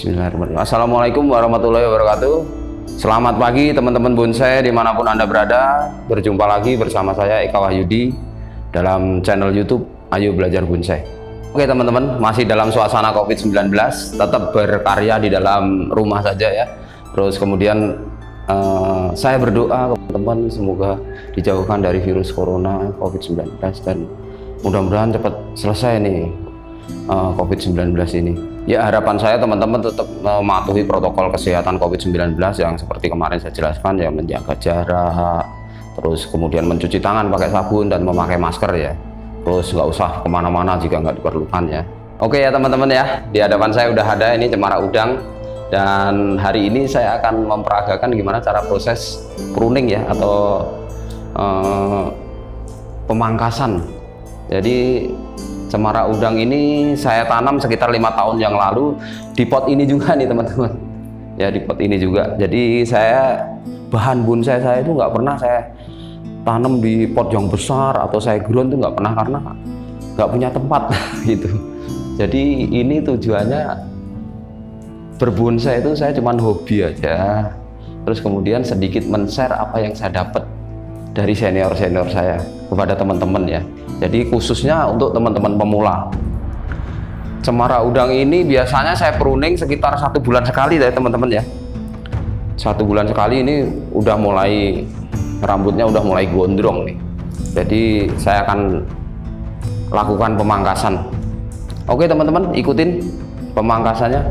Bismillahirrahmanirrahim. Assalamualaikum warahmatullahi wabarakatuh. Selamat pagi teman-teman bonsai dimanapun Anda berada. Berjumpa lagi bersama saya Eka Wahyudi dalam channel YouTube Ayo Belajar Bonsai. Oke teman-teman, masih dalam suasana COVID-19, tetap berkarya di dalam rumah saja ya. Terus kemudian saya berdoa ke teman-teman semoga dijauhkan dari virus corona COVID-19 dan mudah-mudahan cepat selesai nih COVID-19 ini. Ya harapan saya teman-teman tetap mematuhi protokol kesehatan COVID-19 yang seperti kemarin saya jelaskan ya, menjaga jarak, terus kemudian mencuci tangan pakai sabun dan memakai masker ya. Terus nggak usah kemana-mana jika nggak diperlukan ya. Oke ya teman-teman ya, di hadapan saya udah ada ini cemara udang dan hari ini saya akan memperagakan gimana cara proses pruning ya atau pemangkasan. Jadi cemara udang ini saya tanam sekitar 5 tahun yang lalu di pot ini juga nih teman-teman ya, di pot ini juga. Jadi saya bahan bonsai saya itu nggak pernah saya tanam di pot yang besar atau saya ground itu nggak pernah karena nggak punya tempat gitu. Jadi ini tujuannya berbonsai itu saya cuman hobi aja, terus kemudian sedikit men-share apa yang saya dapat dari senior-senior saya kepada teman-teman ya. Jadi khususnya untuk teman-teman pemula, cemara udang ini biasanya saya pruning sekitar 1 bulan sekali ya teman-teman ya. 1 bulan sekali ini udah mulai rambutnya udah mulai gondrong nih. Jadi saya akan lakukan pemangkasan. Oke teman-teman, ikutin pemangkasannya.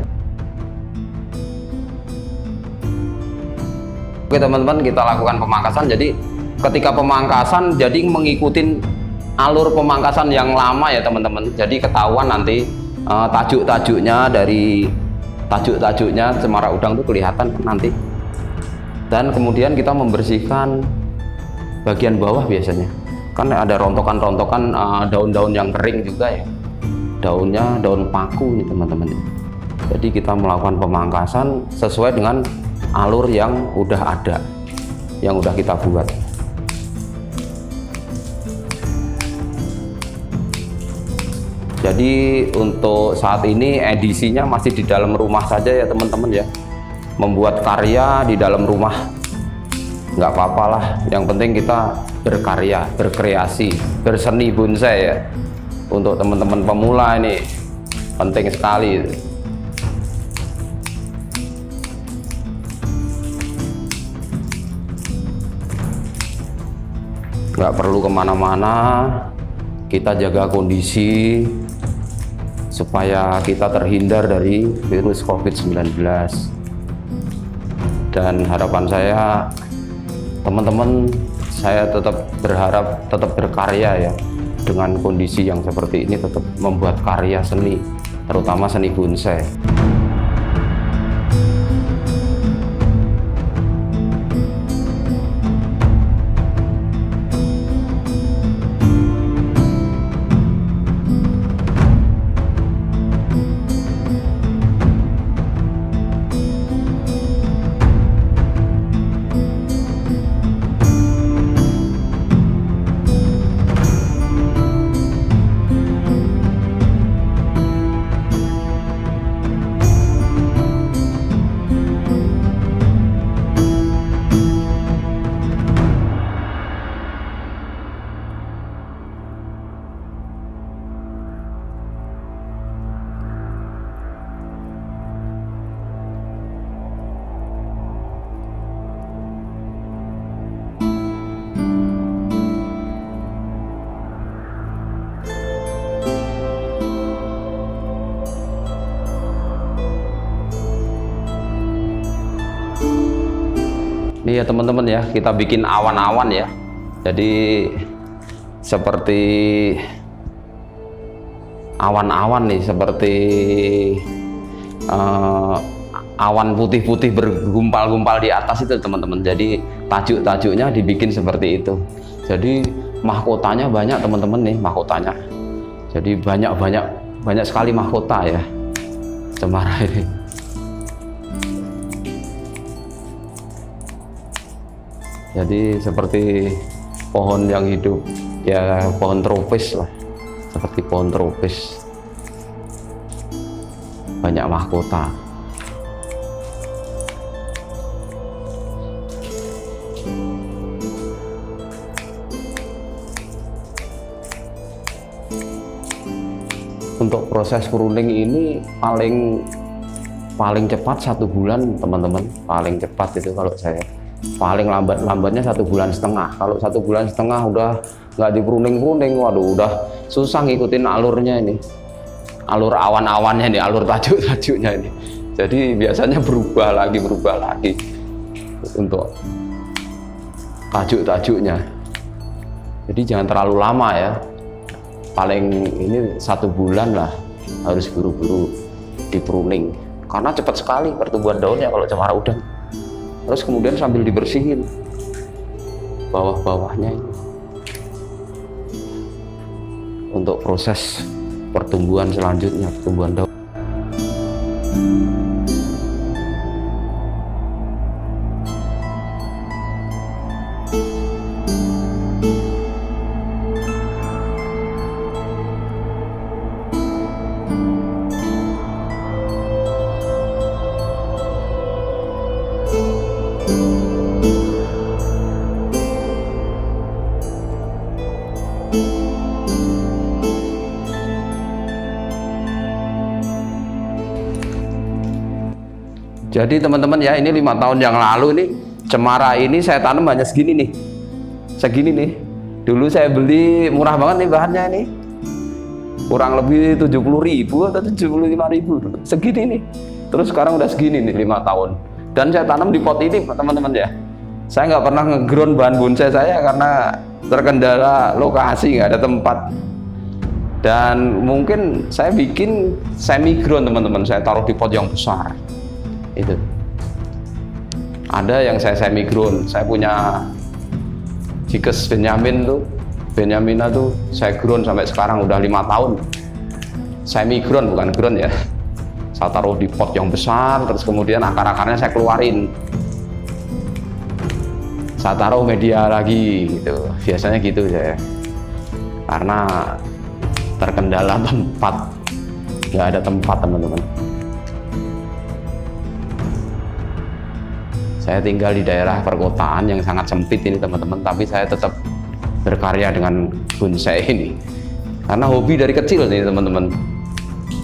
Oke teman-teman, kita lakukan pemangkasan. Jadi ketika pemangkasan jadi mengikuti alur pemangkasan yang lama ya teman-teman. Jadi ketahuan nanti tajuk-tajuknya, dari tajuk-tajuknya cemara udang itu kelihatan nanti. Dan kemudian kita membersihkan bagian bawah biasanya. Kan ada rontokan-rontokan daun-daun yang kering juga ya. Daunnya daun paku nih teman-teman. Jadi kita melakukan pemangkasan sesuai dengan alur yang udah ada, yang udah kita buat. Jadi untuk saat ini edisinya masih di dalam rumah saja ya teman-teman ya. Membuat karya di dalam rumah nggak apa-apa lah, yang penting kita berkarya, berkreasi, berseni bonsai ya. Untuk teman-teman pemula ini penting sekali. Nggak perlu kemana-mana, kita jaga kondisi supaya kita terhindar dari virus COVID-19. Dan harapan saya teman-teman, saya tetap berharap tetap berkarya ya, dengan kondisi yang seperti ini tetap membuat karya seni, terutama seni bonsai. Ini ya teman-teman ya, kita bikin awan-awan ya. Jadi seperti awan-awan nih, seperti awan putih-putih bergumpal-gumpal di atas itu teman-teman. Jadi tajuk-tajuknya dibikin seperti itu. Jadi mahkotanya banyak teman-teman nih, mahkotanya. Jadi banyak sekali mahkota ya cemara ini. Jadi seperti pohon yang hidup ya, pohon tropis lah, seperti pohon tropis, banyak mahkota. Untuk proses pruning ini paling cepat 1 bulan teman-teman, paling cepat itu kalau saya. Paling lambatnya 1,5 bulan. Kalau 1,5 bulan udah nggak di pruning, waduh udah susah ngikutin alurnya ini, alur awan-awannya ini, alur tajuk-tajuknya ini. Jadi biasanya berubah lagi untuk tajuk-tajuknya. Jadi jangan terlalu lama ya, paling ini 1 bulan lah harus buru-buru di pruning, karena cepat sekali pertumbuhan daunnya kalau cemara udan. Terus kemudian sambil dibersihin bawah-bawahnya ini untuk proses pertumbuhan selanjutnya, pertumbuhan daun. Jadi teman-teman ya, ini 5 tahun yang lalu ini cemara ini saya tanam hanya segini nih. Dulu saya beli murah banget nih bahannya ini. Kurang lebih 70.000 atau 75.000 segini nih. Terus sekarang udah segini nih 5 tahun. Dan saya tanam di pot ini teman-teman ya. Saya nggak pernah nge-ground bahan bonsai saya karena terkendala lokasi, nggak ada tempat. Dan mungkin saya bikin semi ground teman-teman, saya taruh di pot yang besar. Itu ada yang saya semi ground, saya punya Ficus Benjamina tuh saya ground sampai sekarang udah 5 tahun. Semi ground, bukan ground ya. Saya taruh di pot yang besar, terus kemudian akar-akarnya saya keluarin, saya taruh media lagi gitu. Biasanya gitu saya, karena terkendala tempat, nggak ada tempat teman-teman. Saya tinggal di daerah perkotaan yang sangat sempit ini teman-teman, tapi saya tetap berkarya dengan bonsai ini karena hobi dari kecil nih teman-teman.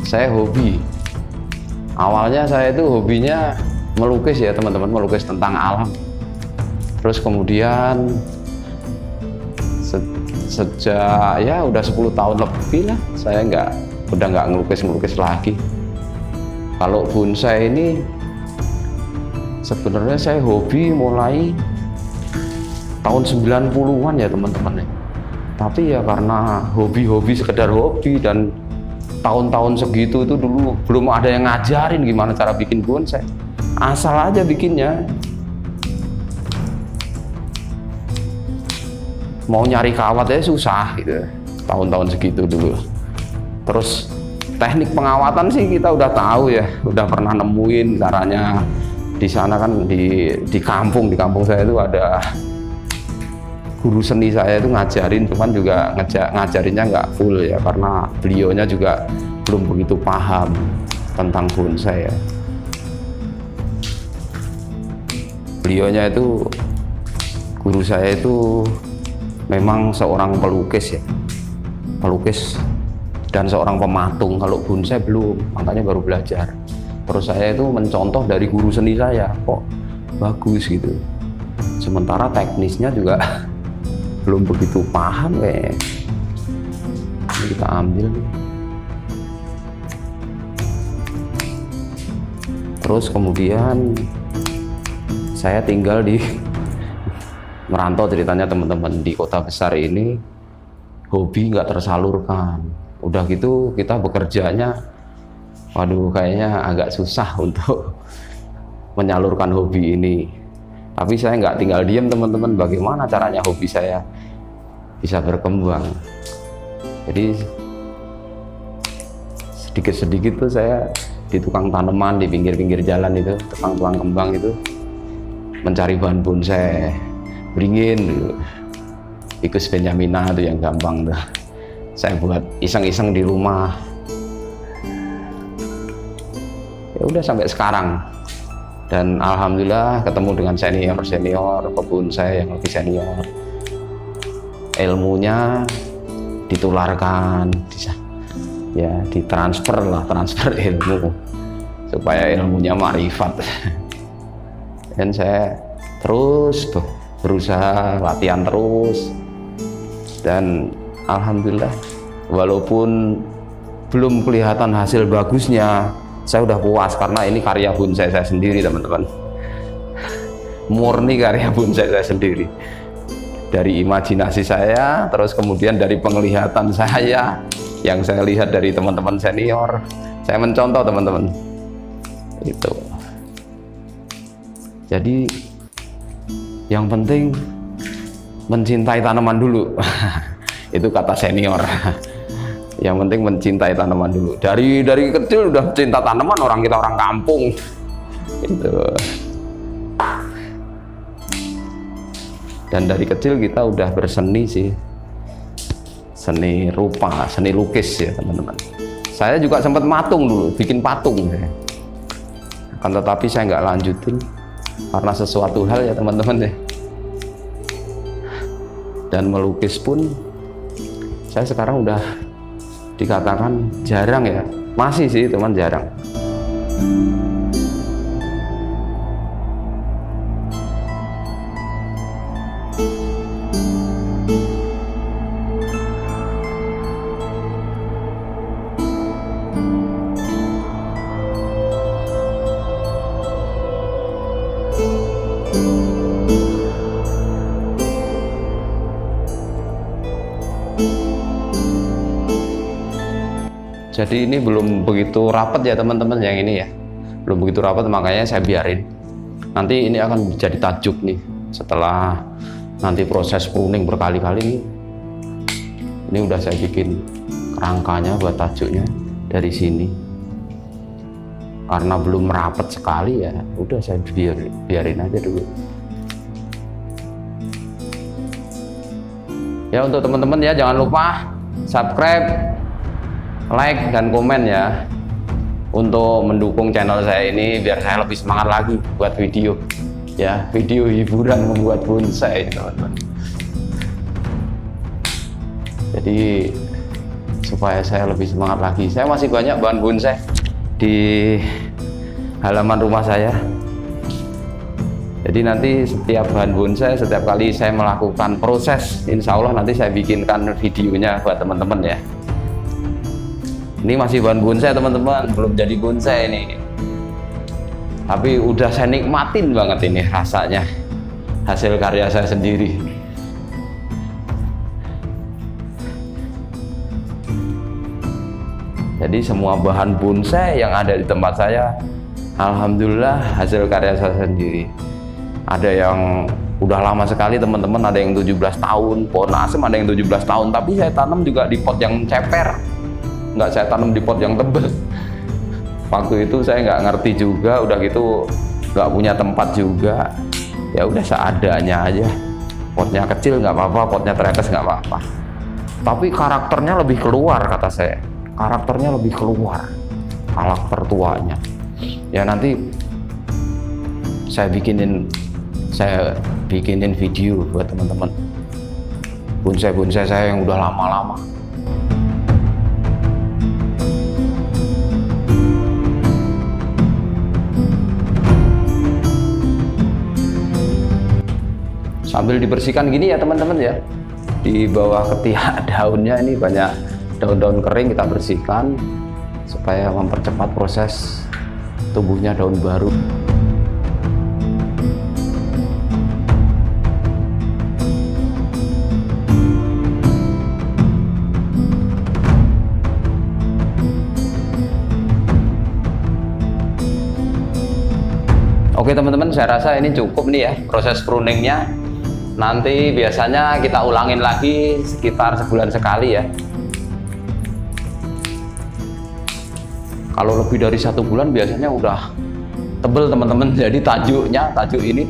Saya hobi, awalnya saya itu hobinya melukis ya teman-teman, melukis tentang alam. Terus kemudian sejak ya udah 10 tahun lebih lah, saya udah nggak ngelukis lagi. Kalau bonsai ini sebenarnya saya hobi mulai tahun 90-an ya teman-teman. Tapi ya karena hobi sekedar hobi, dan tahun-tahun segitu itu dulu belum ada yang ngajarin gimana cara bikin bonsai, asal aja bikinnya. Mau nyari kawat aja susah gitu tahun-tahun segitu dulu. Terus teknik pengawatan sih kita udah tahu ya, udah pernah nemuin caranya. Di sana kan di kampung saya itu ada guru seni saya itu ngajarin, cuman juga ngajarinnya nggak full ya, karena beliaunya juga belum begitu paham tentang bonsai ya. Beliaunya itu, guru saya itu memang seorang pelukis ya, pelukis dan seorang pematung. Kalau bonsai belum, makanya baru belajar. Terus saya itu mencontoh dari guru seni saya, kok bagus gitu. Sementara teknisnya juga belum begitu paham kayak. Ini kita ambil. Terus kemudian saya tinggal di merantau ceritanya teman-teman, di kota besar ini. Hobi nggak tersalurkan. Udah gitu kita bekerjanya, waduh kayaknya agak susah untuk menyalurkan hobi ini. Tapi saya nggak tinggal diam teman-teman, bagaimana caranya hobi saya bisa berkembang. Jadi sedikit-sedikit tuh saya di tukang tanaman di pinggir-pinggir jalan itu, tukang kembang itu, mencari bahan bonsai beringin dulu. Ficus Benjamina itu yang gampang tuh, saya buat iseng-iseng di rumah. Ya udah sampai sekarang, dan alhamdulillah ketemu dengan senior pebonsai yang lebih senior, ilmunya ditularkan, ya ditransfer lah, transfer ilmu supaya ilmunya ma'rifat. Dan saya terus tuh berusaha latihan terus, dan alhamdulillah walaupun belum kelihatan hasil bagusnya, saya udah puas karena ini karya bonsai saya sendiri teman-teman, murni karya bonsai saya sendiri, dari imajinasi saya, terus kemudian dari penglihatan saya yang saya lihat dari teman-teman senior, saya mencontoh teman-teman itu. Jadi yang penting mencintai tanaman dulu. Itu kata senior. Yang penting mencintai tanaman dulu. Dari kecil udah cinta tanaman, kita orang kampung. Itu. Dan dari kecil kita udah berseni sih. Seni rupa, seni lukis ya teman-teman. Saya juga sempat matung dulu, bikin patung. Akan tetapi saya nggak lanjutin karena sesuatu hal ya teman-teman ya. Dan melukis pun saya sekarang udah dikatakan jarang ya, masih sih teman, jarang. Jadi ini belum begitu rapat ya teman-teman, yang ini ya belum begitu rapat, makanya saya biarin. Nanti ini akan jadi tajuk nih setelah nanti proses pruning berkali-kali. Ini udah saya bikin kerangkanya buat tajuknya dari sini. Karena belum rapat sekali ya, udah saya biarin aja dulu. Ya untuk teman-teman ya, jangan lupa subscribe, like dan komen ya untuk mendukung channel saya ini biar saya lebih semangat lagi buat video ya, video hiburan membuat bonsai teman-teman. Jadi supaya saya lebih semangat lagi, saya masih banyak bahan bonsai di halaman rumah saya. Jadi nanti setiap bahan bonsai, setiap kali saya melakukan proses, insya Allah nanti saya bikinkan videonya buat teman-teman ya. Ini masih bahan bonsai teman-teman, belum jadi bonsai ini. Tapi udah saya nikmatin banget ini rasanya, hasil karya saya sendiri. Jadi semua bahan bonsai yang ada di tempat saya, alhamdulillah hasil karya saya sendiri. Ada yang udah lama sekali teman-teman, ada yang 17 tahun, pohon asem ada yang 17 tahun, tapi saya tanam juga di pot yang ceper. Nggak saya tanam di pot yang tebal. Waktu itu saya nggak ngerti juga, udah gitu nggak punya tempat juga, ya udah seadanya aja. Potnya kecil nggak apa-apa, potnya teretes nggak apa-apa, tapi karakternya lebih keluar kata saya, karakternya lebih keluar, karakter tuanya ya. Nanti saya bikinin video buat teman-teman bonsai saya yang udah lama-lama. Sambil dibersihkan gini ya teman-teman ya, di bawah ketiak daunnya ini banyak daun-daun kering, kita bersihkan supaya mempercepat proses tumbuhnya daun baru. Oke teman-teman, saya rasa ini cukup nih ya proses pruningnya. Nanti biasanya kita ulangin lagi sekitar sebulan sekali ya. Kalau lebih dari 1 bulan biasanya udah tebel teman-teman. Jadi tajuk ini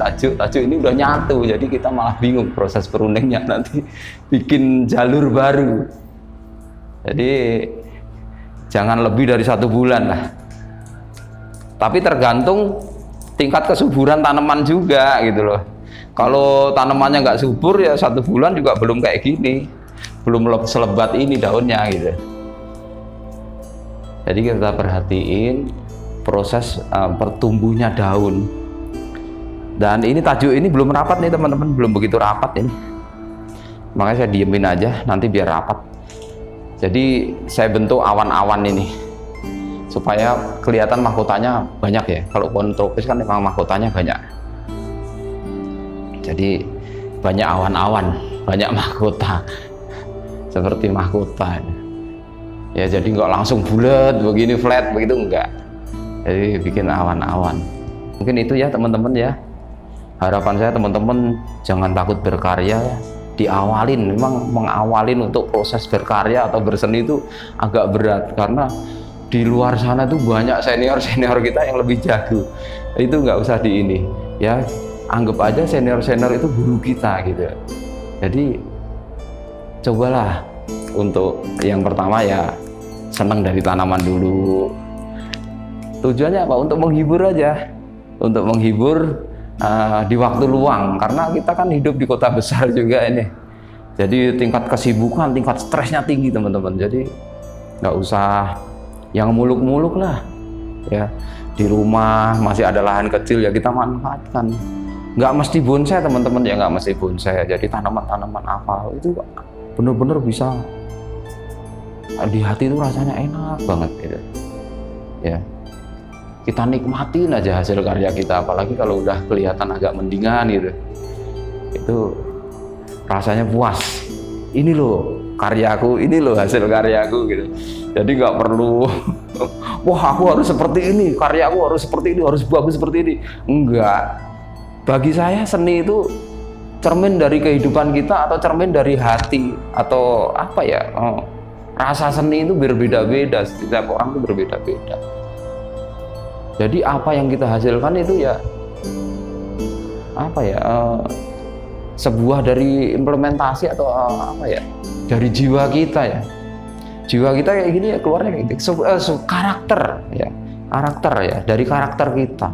udah nyatu. Jadi kita malah bingung proses pruningnya, nanti bikin jalur baru. Jadi jangan lebih dari 1 bulan lah. Tapi tergantung tingkat kesuburan tanaman juga gitu loh. Kalau tanamannya nggak subur ya 1 bulan juga belum kayak gini, belum selebat ini daunnya gitu. Jadi kita perhatiin proses pertumbuhnya daun. Dan ini tajuk ini belum rapat nih teman-teman, belum begitu rapat ini. Makanya saya diemin aja, nanti biar rapat. Jadi saya bentuk awan-awan ini supaya kelihatan mahkotanya banyak ya. Kalau pohon tropis kan memang mahkotanya banyak. Jadi banyak awan-awan, banyak mahkota, seperti mahkota. Ya jadi nggak langsung bulat begini flat begitu, enggak. Jadi bikin awan-awan. Mungkin itu ya teman-teman ya. Harapan saya teman-teman jangan takut berkarya. Diawalin, memang mengawalin untuk proses berkarya atau berseni itu agak berat karena di luar sana tuh banyak senior-senior kita yang lebih jago. Itu nggak usah di ini ya. Anggap aja senior-senior itu guru kita gitu. Jadi cobalah untuk yang pertama ya senang dari tanaman dulu. Tujuannya apa? Untuk menghibur aja, untuk menghibur di waktu luang, karena kita kan hidup di kota besar juga ini. Jadi tingkat kesibukan, tingkat stresnya tinggi teman-teman. Jadi nggak usah yang muluk-muluk lah ya. Di rumah masih ada lahan kecil ya kita manfaatkan. Nggak mesti bonsai teman-teman ya, nggak mesti bonsai. Jadi tanaman-tanaman apa itu bener-bener bisa di hati itu rasanya enak banget gitu ya. Kita nikmatin aja hasil karya kita, apalagi kalau udah kelihatan agak mendingan gitu, itu rasanya puas. Ini loh karyaku, ini loh hasil karyaku gitu. Jadi nggak perlu wah aku harus seperti ini, karyaku harus seperti ini, harus bagus seperti ini. Enggak. Bagi saya seni itu cermin dari kehidupan kita atau cermin dari hati atau apa ya, rasa seni itu berbeda-beda, setiap orang itu berbeda-beda. Jadi apa yang kita hasilkan itu ya apa ya, sebuah dari implementasi atau apa ya, dari jiwa kita ya. Jiwa kita kayak gini ya, keluarnya kayak gitu. Karakter ya, karakter ya, dari karakter kita.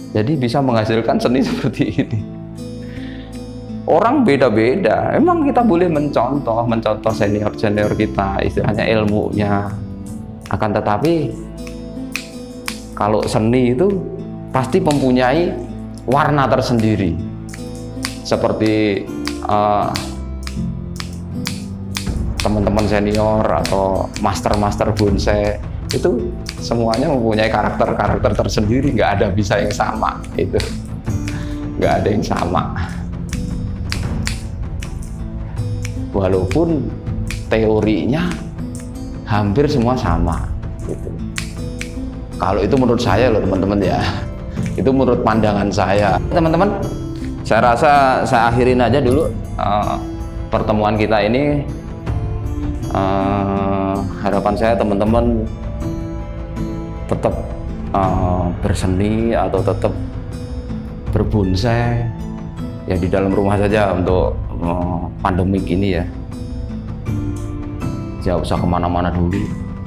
Jadi bisa menghasilkan seni seperti ini. Orang beda-beda. Emang kita boleh mencontoh senior-senior kita, istilahnya ilmunya. Akan tetapi kalau seni itu pasti mempunyai warna tersendiri. Seperti teman-teman senior atau master-master bonsai itu semuanya mempunyai karakter-karakter tersendiri, nggak ada bisa yang sama, itu nggak ada yang sama. Walaupun teorinya hampir semua sama gitu. Kalau itu menurut saya loh teman-teman ya, itu menurut pandangan saya. Teman-teman, saya rasa saya akhirin aja dulu pertemuan kita ini. Harapan saya teman-teman tetap berseni atau tetap berbonsai ya di dalam rumah saja untuk pandemik ini ya. Jangan usah kemana-mana dulu,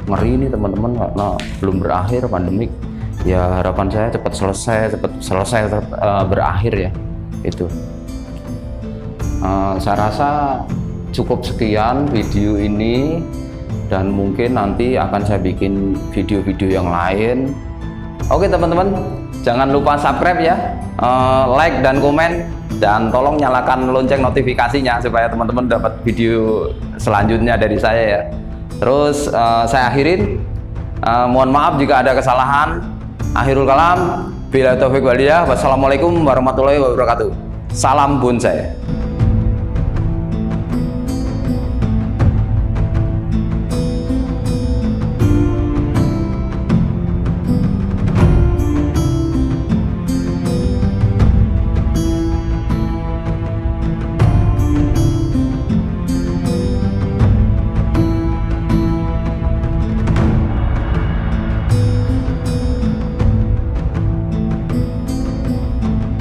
ngeri nih teman-teman karena belum berakhir pandemik ya. Harapan saya cepat selesai berakhir ya itu. Saya rasa cukup sekian video ini, dan mungkin nanti akan saya bikin video-video yang lain. Oke teman-teman, jangan lupa subscribe ya, like dan komen, dan tolong nyalakan lonceng notifikasinya supaya teman-teman dapat video selanjutnya dari saya ya. Terus saya akhirin, mohon maaf jika ada kesalahan. Akhirul kalam, bila taufik walhidayah. Wassalamualaikum warahmatullahi wabarakatuh. Salam bonsai.